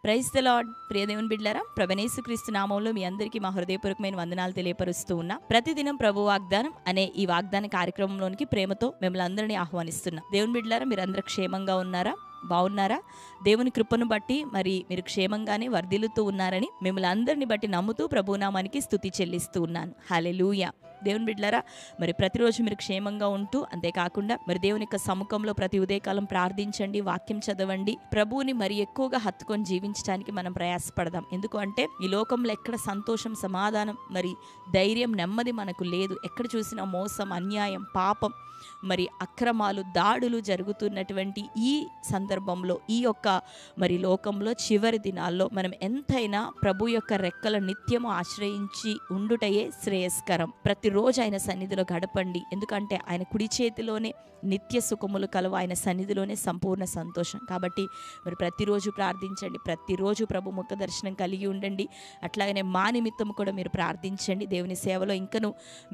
Praise the lord. ప్రియ దేవుని బిడ్డలారా, ప్రభుయేసుక్రీస్తు నామంలో మీ అందరికీ మా హృదయపూర్వకమైన వందనాలు తెలియపరుస్తూ ఉన్నా. ప్రతిదినం ప్రభు వాగ్దానం అనే ఈ వాగ్దాన కార్యక్రమంలోనికి ప్రేమతో మిమ్మల్ని అందరినీ ఆహ్వానిస్తున్నా. దేవుని బిడ్డలారా, మీరందరూ క్షేమంగా ఉన్నారా? బాగున్నారా? దేవుని కృపను బట్టి మరి మీరు క్షేమంగానే వర్ధిల్లుతూ ఉన్నారని మిమ్మల్ని అందరిని బట్టి నమ్ముతూ ప్రభునామానికి స్తుతి చెల్లిస్తూ ఉన్నాను. హల్లెలూయా. దేవుని బిడ్డలారా, మరి ప్రతిరోజు మీరు క్షేమంగా ఉంటూ, అంతేకాకుండా మరి దేవుని యొక్క సముఖంలో ప్రతి ఉదయకాలం ప్రార్థించండి, వాక్యం చదవండి, ప్రభువుని మరి ఎక్కువగా హత్తుకొని జీవించడానికి మనం ప్రయాసపడదాం. ఎందుకు అంటే ఈ లోకంలో ఎక్కడ సంతోషం, సమాధానం, మరి ధైర్యం, నెమ్మది మనకు లేదు. ఎక్కడ చూసినా మోసం, అన్యాయం, పాపం, మరి అక్రమాలు, దాడులు జరుగుతున్నటువంటి ఈ సందర్భంలో, ఈ యొక్క మరి లోకంలో చివరి దినాల్లో మనం ఎంతైనా ప్రభు యొక్క రెక్కల నిత్యము ఆశ్రయించి ఉండుటయే శ్రేయస్కరం. ప్రతిరోజు ఆయన సన్నిధిలో గడపండి. ఎందుకంటే ఆయన కుడి చేతిలోనే నిత్య సుఖములు కలవు, ఆయన సన్నిధిలోనే సంపూర్ణ సంతోషం. కాబట్టి మరి ప్రతిరోజు ప్రార్థించండి, ప్రతిరోజు ప్రభు ముఖ దర్శనం కలిగి ఉండండి. అట్లాగనే మా నిమిత్తం కూడా మీరు ప్రార్థించండి. దేవుని సేవలో ఇంకను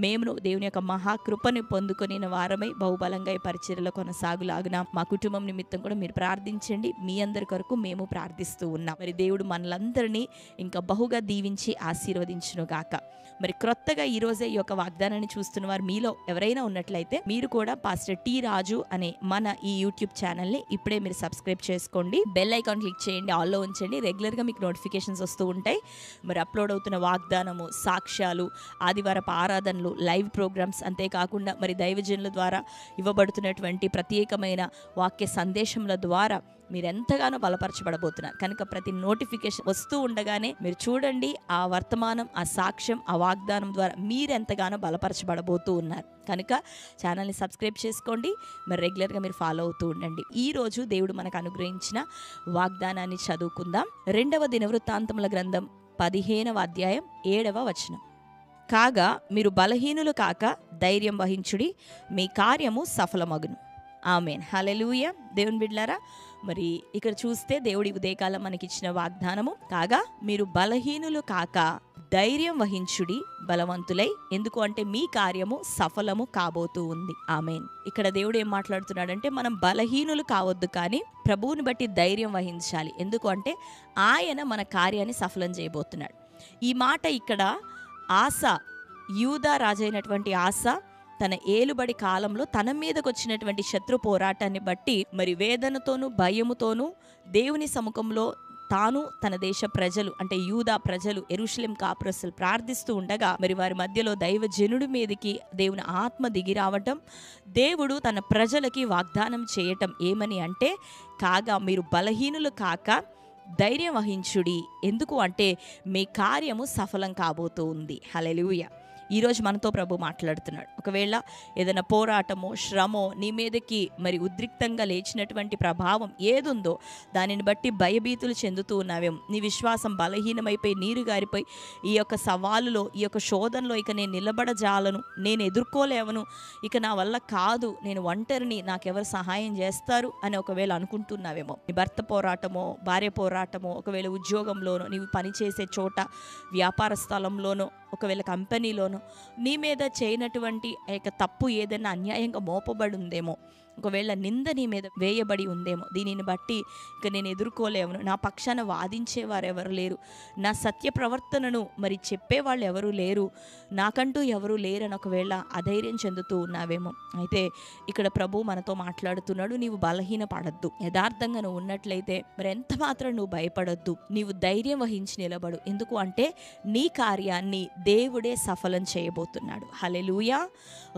మేము దేవుని యొక్క మహాకృపను పొందుకొని వారమై బహుబలంగా ఈ పరిచర్యలో కొనసాగులాగున మా కుటుంబం నిమిత్తం కూడా మీరు ప్రార్థించండి. మీ అందరి కొరకు మేము ప్రార్థిస్తూ ఉన్నాం. మరి దేవుడు మనలందరినీ ఇంకా బహుగా దీవించి ఆశీర్వదించును గాక. మరి క్రొత్తగా ఈ రోజే ఈ యొక్క వాగ్దానాన్ని చూస్తున్న వారు మీలో ఎవరైనా ఉన్నట్లయితే మీరు కూడా పాస్టర్ టి రాజు అనే మన ఈ యూట్యూబ్ ఛానల్ని ఇప్పుడే మీరు సబ్స్క్రైబ్ చేసుకోండి. బెల్ ఐకాన్ క్లిక్ చేయండి, ఆల్లో ఉంచండి. రెగ్యులర్గా మీకు నోటిఫికేషన్స్ వస్తూ ఉంటాయి. మరి అప్లోడ్ అవుతున్న వాగ్దానము, సాక్ష్యాలు, ఆదివారపు ఆరాధనలు, లైవ్ ప్రోగ్రామ్స్, అంతేకాకుండా మరి దైవజనుల ద్వారా ఇవ్వబడుతున్నటువంటి ప్రత్యేకమైన వాక్య సందేశముల ద్వారా మీరెంతగానో బలపరచబడబోతున్నారు. కనుక ప్రతి నోటిఫికేషన్ వస్తూ ఉండగానే మీరు చూడండి. ఆ వర్తమానం, ఆ సాక్ష్యం, ఆ వాగ్దానం ద్వారా మీరెంతగానో బలపరచబడబోతూ ఉన్నారు. కనుక ఛానల్ని సబ్స్క్రైబ్ చేసుకోండి. మరి రెగ్యులర్గా మీరు ఫాలో అవుతూ ఉండండి. ఈరోజు దేవుడు మనకు అనుగ్రహించిన వాగ్దానాన్ని చదువుకుందాం. 2వ దినవృత్తాంతముల గ్రంథం 15వ అధ్యాయం 7వ వచనం. కాగా మీరు బలహీనులు కాక ధైర్యం వహించుడి, మీ కార్యము సఫలమగును. ఆమేన్. హల్లెలూయా. దేవుని బిడ్డలారా, మరి ఇక్కడ చూస్తే దేవుడి ఉదయకాలం మనకిచ్చిన వాగ్దానము, కాగా మీరు బలహీనులు కాక ధైర్యం వహించుడి, బలవంతులై, ఎందుకు అంటే మీ కార్యము సఫలము కాబోతూ ఉంది. ఆమేన్. ఇక్కడ దేవుడు ఏం మాట్లాడుతున్నాడంటే మనం బలహీనులు కావద్దు, కానీ ప్రభువుని బట్టి ధైర్యం వహించాలి. ఎందుకు అంటే ఆయన మన కార్యాన్ని సఫలం చేయబోతున్నాడు. ఈ మాట ఇక్కడ ఆసా, యూదా రాజైనటువంటి ఆసా తన ఏలుబడి కాలంలో తన మీదకు వచ్చినటువంటి శత్రు పోరాటాన్ని బట్టి మరి వేదనతోనూ భయముతోనూ దేవుని సముఖంలో తాను, తన దేశ ప్రజలు అంటే యూదా ప్రజలు, యెరూషలేం కాపురస్తులు ప్రార్థిస్తూ ఉండగా మరి వారి మధ్యలో దైవజనుడి మీదకి దేవుని ఆత్మ దిగి రావటం, దేవుడు తన ప్రజలకి వాగ్దానం చేయటం ఏమని అంటే, కాగా మీరు బలహీనులు కాక ధైర్యం వహించుడి, ఎందుకు అంటే మీ కార్యము సఫలం కాబోతూ ఉంది. హల్లెలూయా. ఈరోజు మనతో ప్రభు మాట్లాడుతున్నాడు. ఒకవేళ ఏదైనా పోరాటమో, శ్రమో నీ మీదకి మరి ఉద్రిక్తంగా లేచినటువంటి ప్రభావం ఏదుందో దానిని బట్టి భయభీతులు చెందుతూ ఉన్నావేమో, నీ విశ్వాసం బలహీనమైపోయి నీరు గారిపోయి ఈ యొక్క సవాలులో, ఈ యొక్క శోధనలో ఇక నేను నిలబడజాలను, నేను ఎదుర్కోలేవను, ఇక నా వల్ల కాదు, నేను ఒంటరిని, నాకెవరు సహాయం చేస్తారు అని ఒకవేళ అనుకుంటున్నావేమో. నీ భర్త పోరాటమో, భార్య పోరాటమో, ఒకవేళ ఉద్యోగంలోనో, నీవు పనిచేసే చోట, వ్యాపార స్థలంలోనో, ఒకవేళ కంపెనీలోనో నీ మీద చేయనటువంటి తప్పు ఏదైనా అన్యాయంగా మోపబడి ఉందేమో, ఒకవేళ నింద నీ మీద వేయబడి ఉందేమో, దీనిని బట్టి ఇక నేను ఎదుర్కోలేవను, నా పక్షాన వాదించేవారు ఎవరు లేరు, నా సత్య ప్రవర్తనను మరి చెప్పేవాళ్ళు ఎవరు లేరు, నాకంటూ ఎవరు లేరని ఒకవేళ అధైర్యం చెందుతూ ఉన్నావేమో. అయితే ఇక్కడ ప్రభు మనతో మాట్లాడుతున్నాడు, నీవు బలహీన పడద్దు, యథార్థంగా నువ్వు ఉన్నట్లయితే మరి ఎంత మాత్రం నువ్వు భయపడొద్దు, నీవు ధైర్యం వహించి నిలబడు. ఎందుకు అంటే నీ కార్యాన్ని దేవుడే సఫలం చేయబోతున్నాడు. హల్లెలూయా.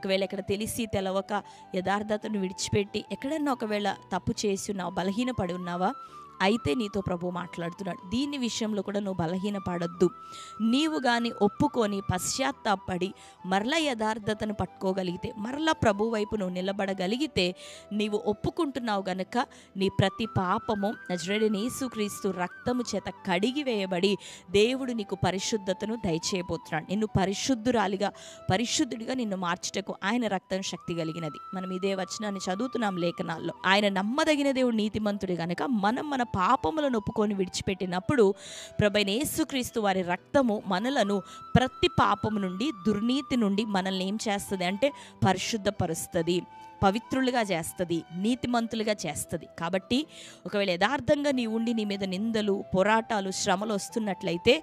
ఒకవేళ ఇక్కడ తెలిసి తెలవక యథార్థతను విడిచిపెట్టి ఎక్కడన్నా ఒకవేళ తప్పు చేసి ఉన్నావు, బలహీనపడి ఉన్నావా, అయితే నీతో ప్రభు మాట్లాడుతున్నాడు, దీని విషయంలో కూడా నువ్వు బలహీనపడద్దు. నీవు కానీ ఒప్పుకొని పశ్చాత్తాపడి మరలా యథార్థతను పట్టుకోగలిగితే, మరలా ప్రభు వైపు నువ్వు నిలబడగలిగితే, నీవు ఒప్పుకుంటున్నావు గనుక నీ ప్రతి పాపము నజరేయుడైన యేసుక్రీస్తు రక్తము చేత కడిగి వేయబడి దేవుడు నీకు పరిశుద్ధతను దయచేయబోతున్నాడు. నిన్ను పరిశుద్ధురాలిగా, పరిశుద్ధుడిగా నిన్ను మార్చుటకు ఆయన రక్తం శక్తి కలిగినది. మనం ఇదే వచనాన్ని చదువుతున్నాం లేఖనాల్లో. ఆయన నమ్మదగిన దేవుడు, నీతిమంతుడు గనుక మనం మన మన పాపములను ఒప్పుకొని విడిచిపెట్టినప్పుడు ప్రభువైన యేసుక్రీస్తు వారి రక్తము మనలను ప్రతి పాపము నుండి, దుర్నీతి నుండి మనల్ని ఏం చేస్తుంది అంటే పరిశుద్ధపరుస్తుంది, పవిత్రులుగా చేస్తుంది, నీతిమంతులుగా చేస్తుంది. కాబట్టి ఒకవేళ యథార్థంగా నీ ఉండి నీ మీద నిందలు, పోరాటాలు, శ్రమలు వస్తున్నట్లయితే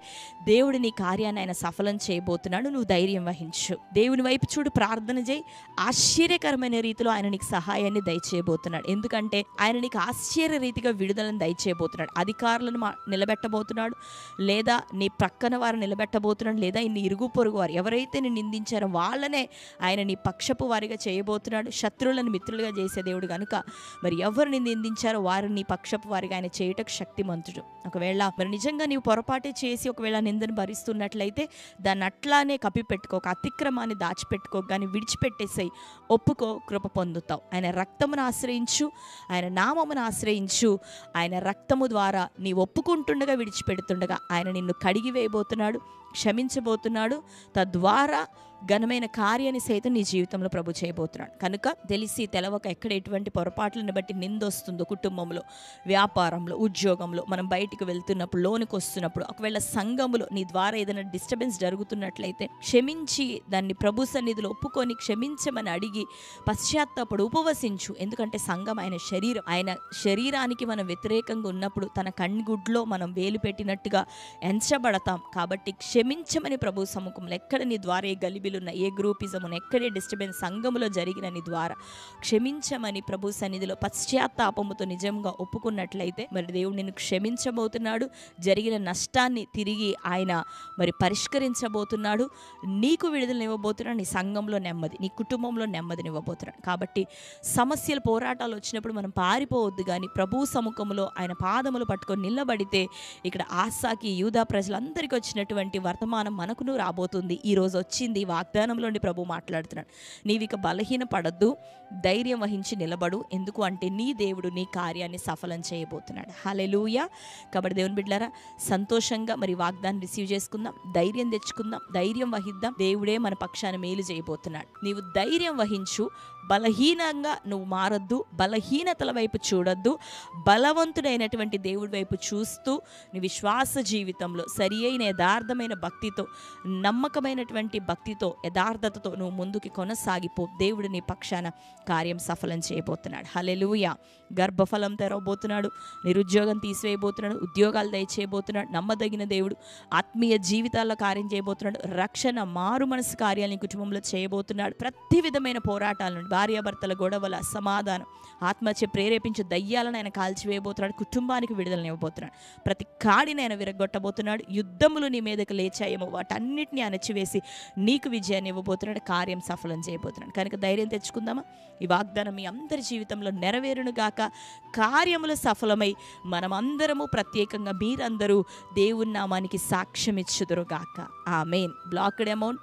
దేవుడు నీ కార్యాన్ని ఆయన సఫలం చేయబోతున్నాడు. నువ్వు ధైర్యం వహించు, దేవుని వైపు చూడు, ప్రార్థన చేయి. ఆశ్చర్యకరమైన రీతిలో ఆయన నీకు సహాయాన్ని దయచేయబోతున్నాడు. ఎందుకంటే ఆయన నీకు ఆశ్చర్య రీతిగా విడుదలను దయచేయబోతున్నాడు. అధికారులను నిలబెట్టబోతున్నాడు, లేదా నీ ప్రక్కన వారు నిలబెట్టబోతున్నాడు, లేదా నీ ఇరుగు పొరుగు వారు ఎవరైతే నేను నిందించారో వాళ్ళనే ఆయన నీ పక్షపు వారిగా చేయబోతున్నాడు. శత్రువులను మిత్రులుగా చేసే దేవుడు కనుక మరి ఎవరిని నిందించారో వారిని నీ పక్షపు వారిగా ఆయన చేయటకు శక్తిమంతుడు. ఒకవేళ మరి నిజంగా నీవు పొరపాటే చేసి ఒకవేళ నిందను భరిస్తున్నట్లయితే దాన్ని అట్లానే కప్పిపెట్టుకోక, అతిక్రమాన్ని దాచిపెట్టుకోక, కానీ విడిచిపెట్టేసాయి, ఒప్పుకో, కృప పొందుతావు. ఆయన రక్తమును ఆశ్రయించు, ఆయన నామమును ఆశ్రయించు. ఆయన రక్తము ద్వారా నీ ఒప్పుకుంటుండగా, విడిచిపెడుతుండగా ఆయన నిన్ను కడిగి వేయబోతున్నాడు, క్షమించబోతున్నాడు. తద్వారా ఘనమైన కార్యాన్ని సైతం నీ జీవితంలో ప్రభు చేయబోతున్నాడు. కనుక తెలిసి తెలవక ఎక్కడ ఎటువంటి పొరపాట్లను బట్టి నిందొస్తుందో కుటుంబంలో, వ్యాపారంలో, ఉద్యోగంలో, మనం బయటికి వెళ్తున్నప్పుడు, లోనికి వస్తున్నప్పుడు, ఒకవేళ సంఘములో నీ ద్వారా ఏదైనా డిస్టర్బెన్స్ జరుగుతున్నట్లయితే క్షమించి దాన్ని ప్రభు సన్నిధిలో ఒప్పుకొని క్షమించమని అడిగి పశ్చాత్తాపడు, ఉపవసించు. ఎందుకంటే సంఘం ఆయన శరీరం. ఆయన శరీరానికి మనం వ్యతిరేకంగా ఉన్నప్పుడు తన కన్నుగుడ్లో మనం వేలు పెట్టినట్టుగా ఎంచబడతాం. కాబట్టి క్షమించమని ప్రభు సముఖంలో ఎక్కడ నీ ద్వారా ఏ గలిబిలున్న, ఏ గ్రూపిజమును, ఎక్కడే డిస్టర్బెన్స్ సంఘములో జరిగిన నీ ద్వారా క్షమించమని ప్రభు సన్నిధిలో పశ్చాత్తాపముతో నిజంగా ఒప్పుకున్నట్లయితే మరి దేవుడు నిన్ను క్షమించబోతున్నాడు. జరిగిన నష్టాన్ని తిరిగి ఆయన మరి పరిష్కరించబోతున్నాడు. నీకు విడుదలనివ్వబోతున్నాడు. నీ సంఘంలో నెమ్మది, నీ కుటుంబంలో నెమ్మదినివ్వబోతున్నాడు. కాబట్టి సమస్యలు, పోరాటాలు వచ్చినప్పుడు మనం పారిపోవద్దు, కానీ ప్రభు సముఖంలో ఆయన పాదములు పట్టుకొని నిలబడితే ఇక్కడ ఆసాకి, యూదా ప్రజలందరికీ వచ్చినటువంటి వర్తమానం మనకును రాబోతుంది. ఈరోజు వచ్చింది, వాగ్దానంలోని ప్రభు మాట్లాడుతున్నాడు. నీవిక బలహీన పడద్దు, ధైర్యం వహించి నిలబడు. ఎందుకు అంటే నీ దేవుడు నీ కార్యాన్ని సఫలం చేయబోతున్నాడు. హల్లెలూయా. కాబట్టి దేవుని బిడ్డలారా, సంతోషంగా మరి వాగ్దాన్ని రిసీవ్ చేసుకుందాం, ధైర్యం తెచ్చుకుందాం, ధైర్యం వహిద్దాం. దేవుడే మన పక్షాన మేలు చేయబోతున్నాడు. నీవు ధైర్యం వహించు, బలహీనంగా నువ్వు మారద్దు, బలహీనతల వైపు చూడొద్దు, బలవంతుడైనటువంటి దేవుడి వైపు చూస్తూ నీ విశ్వాస జీవితంలో సరి అయిన యథార్థమైన భక్తితో, నమ్మకమైనటువంటి భక్తితో, యథార్థతతో నువ్వు ముందుకి కొనసాగిపో. దేవుడు నీ పక్షాన కార్యం సఫలం చేయబోతున్నాడు. హల్లెలూయా. గర్భఫలం తెరవబోతున్నాడు, నిరుద్యోగం తీసివేయబోతున్నాడు, ఉద్యోగాలు దయచేయబోతున్నాడు. నమ్మదగిన దేవుడు ఆత్మీయ జీవితాల్లో కార్యం చేయబోతున్నాడు. రక్షణ, మారు మనసు కార్యాలని కుటుంబంలో చేయబోతున్నాడు. ప్రతి విధమైన పోరాటాల నుండి, భార్యాభర్తల గొడవల, అసమాధానం, ఆత్మహత్య ప్రేరేపించే దయ్యాలను ఆయన కాల్చివేయబోతున్నాడు. కుటుంబానికి విడుదలనివ్వబోతున్నాడు. ప్రతి కాడిని ఆయన విరగొట్టబోతున్నాడు. యుద్ధములు నీ మీదకి లేచాయేమో వాటన్నిటిని అణచివేసి నీకు విజయాన్ని ఇవ్వబోతున్నాడు. కార్యం సఫలం చేయబోతున్నాడు. కనుక ధైర్యం తెచ్చుకుందామా? ఈ వాగ్దానం మీ అందరి జీవితంలో నెరవేరును గాక. కార్యములు సఫలమై మనమందరము, ప్రత్యేకంగా మీరందరూ దేవుని నామానికి సాక్ష్యం ఇచ్చుదురు గాక. ఆమేన్. బ్లాక్డ్ అమౌంట్,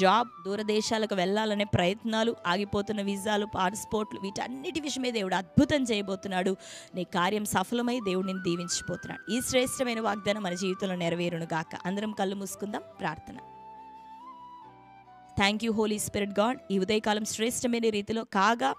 జాబ్, దూరదేశాలకు వెళ్ళాలనే ప్రయత్నాలు, ఆగిపోతున్న వీసాలు, పాస్పోర్ట్లు, వీటన్నిటి విషయమే దేవుడు అద్భుతం చేయబోతున్నాడు. నీ కార్యం సఫలమై దేవుడు నిన్ను దీవించబోతున్నాడు. ఈ శ్రేష్టమైన వాగ్దానం మన జీవితంలో నెరవేరును గాక. అందరం కళ్ళు మూసుకుందాం, ప్రార్థన. Thank you holy spirit God. ఈ ఉదయకాలం శ్రేష్టమైన రీతిలో కాగా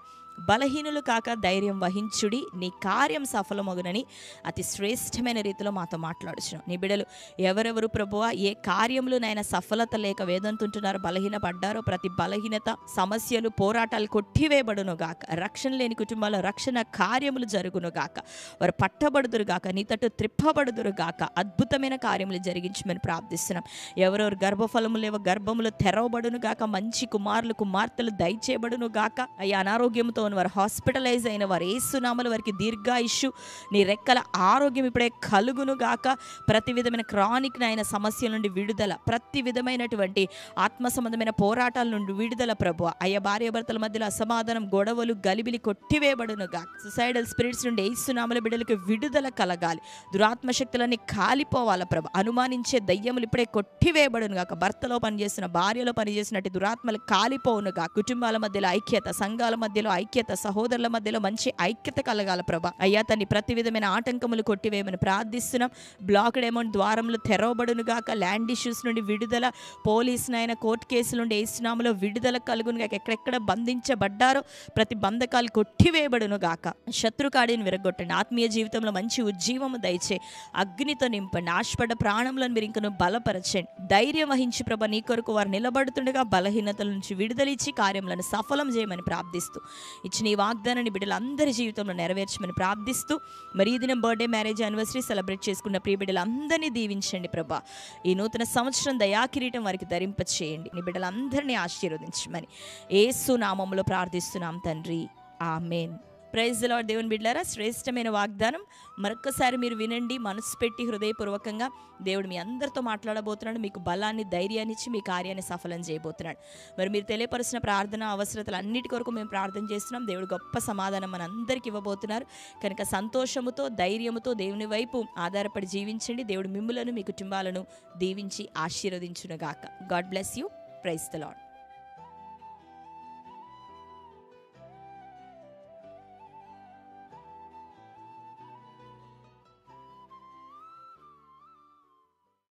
బలహీనులు కాక ధైర్యం వహించుడి, నీ కార్యం సఫలమగునని అతి శ్రేష్టమైన రీతిలో మాతో మాట్లాడుచున్నాం. నీ బిడ్డలు ఎవరెవరు ప్రభువా ఏ కార్యములు నాయన సఫలత లేక వేదంతుంటున్నారో, బలహీన పడ్డారో, ప్రతి బలహీనత, సమస్యలు, పోరాటాలు కొట్టివేయబడును గాక. రక్షణ లేని కుటుంబాల్లో రక్షణ కార్యములు జరుగును గాక. వారు పట్టబడుదురు గాక, నీ తట్టు త్రిప్పబడుదురు గాక. అద్భుతమైన కార్యములు జరిగించమని ప్రార్థిస్తున్నాం. ఎవరెవరు గర్భఫలము లేవో గర్భములు తెరవబడును గాక. మంచి కుమారులు, కుమార్తెలు దయచేయబడును గాక. అయ్యా, అనారోగ్యంతో వారు హాస్పిటలైజ్ అయిన వారు యేసునామములో వారికి దీర్ఘాయుష్షు, నీ రెక్కల ఆరోగ్యం ఇప్పుడే కలుగును గాక. ప్రతి విధమైన క్రానిక్ అయిన సమస్యల నుండి విడుదల, ప్రతి విధమైనటువంటి ఆత్మ సంబంధమైన పోరాటాల నుండి విడుదల ప్రభువా. అయ్యా, భార్యాభర్తల మధ్యలో అసమాధానం, గొడవలు, గలిబిలి కొట్టివేయబడును గాక. సుసైడల్ స్పిరిట్స్ నుండి యేసునామములో బిడ్డలకు విడుదల కలగాలి. దురాత్మశక్తులన్నీ కాలిపోవాల ప్రభు. అనుమానించే దయ్యములు ఇప్పుడే కొట్టివేయబడును గాక. భర్తలో పనిచేసిన, భార్యలో పనిచేసినట్టు దురాత్మలు కాలిపోవును గాక. కుటుంబాల మధ్యలో ఐక్యత, సంఘాల మధ్యలో ఐక్యత ఐక్యత, సహోదరుల మధ్యలో మంచి ఐక్యత కలగాల ప్రభా. అయ్యా తండ్రి, ప్రతి విధమైన ఆటంకములు కొట్టివేయమని ప్రార్థిస్తున్నాం. బ్లాక్డ్ అమౌంట్ ద్వారములు తెరవబడును గాక. ల్యాండ్ ఇష్యూస్ నుండి విడుదల, పోలీసునైనా కోర్టు కేసుల నుండి ఏసునామలో విడుదల కలుగును గాక. ఎక్కడెక్కడ బంధించబడ్డారో ప్రతి బంధకాలు కొట్టివేయబడును గాక. శత్రుకాడిని విరగొట్టండి. ఆత్మీయ జీవితంలో మంచి ఉజ్జీవము దయచే, అగ్నితో నింపండి. ఆశపడ్డ ప్రాణంలను మీరు ఇంకను బలపరచండి. ధైర్యం వహించి ప్రభ నీ కొరకు వారు నిలబడుతుండగా బలహీనతల నుంచి విడుదలిచ్చి కార్యములను సఫలం చేయమని ప్రార్థిస్తూ, ఇచ్చిన ఈ వాగ్దానాన్ని బిడ్డలందరి జీవితంలో నెరవేర్చమని ప్రార్థిస్తూ, మరి ఈ దినం బర్త్డే, మ్యారేజ్, యానివర్సరీ సెలబ్రేట్ చేసుకున్న ప్రియ బిడ్డలందరినీ దీవించండి ప్రభా. ఈ నూతన సంవత్సరం దయాకిరీటం వారికి ధరింపచేయండి. నీ బిడ్డలందరినీ ఆశీర్వదించమని యేసు నామములో ప్రార్థిస్తున్నాం తండ్రి, ఆమేన్. Praise the lord. దేవుని బిడ్డలారా, శ్రేష్టమైన వాగ్దానం మరొక్కసారి మీరు వినండి. మనసు పెట్టి హృదయపూర్వకంగా దేవుడు మీ అందరితో మాట్లాడబోతున్నాడు. మీకు బలాన్ని, ధైర్యాన్ని ఇచ్చి మీ కార్యాన్ని సఫలం చేయబోతున్నాడు. మరి మీరు తెలియపరిచిన ప్రార్థన అవసరతలు అన్నిటి కొరకు మేము ప్రార్థన చేస్తున్నాం. దేవుడు గొప్ప సమాధానం మన అందరికి ఇవ్వబోతున్నారు. కనుక సంతోషముతో, ధైర్యముతో దేవుని వైపు ఆధారపడి జీవించండి. దేవుడు మిమ్ములను, మీ కుటుంబాలను దీవించి ఆశీర్వదించునుగాక. God bless you. Praise the lord.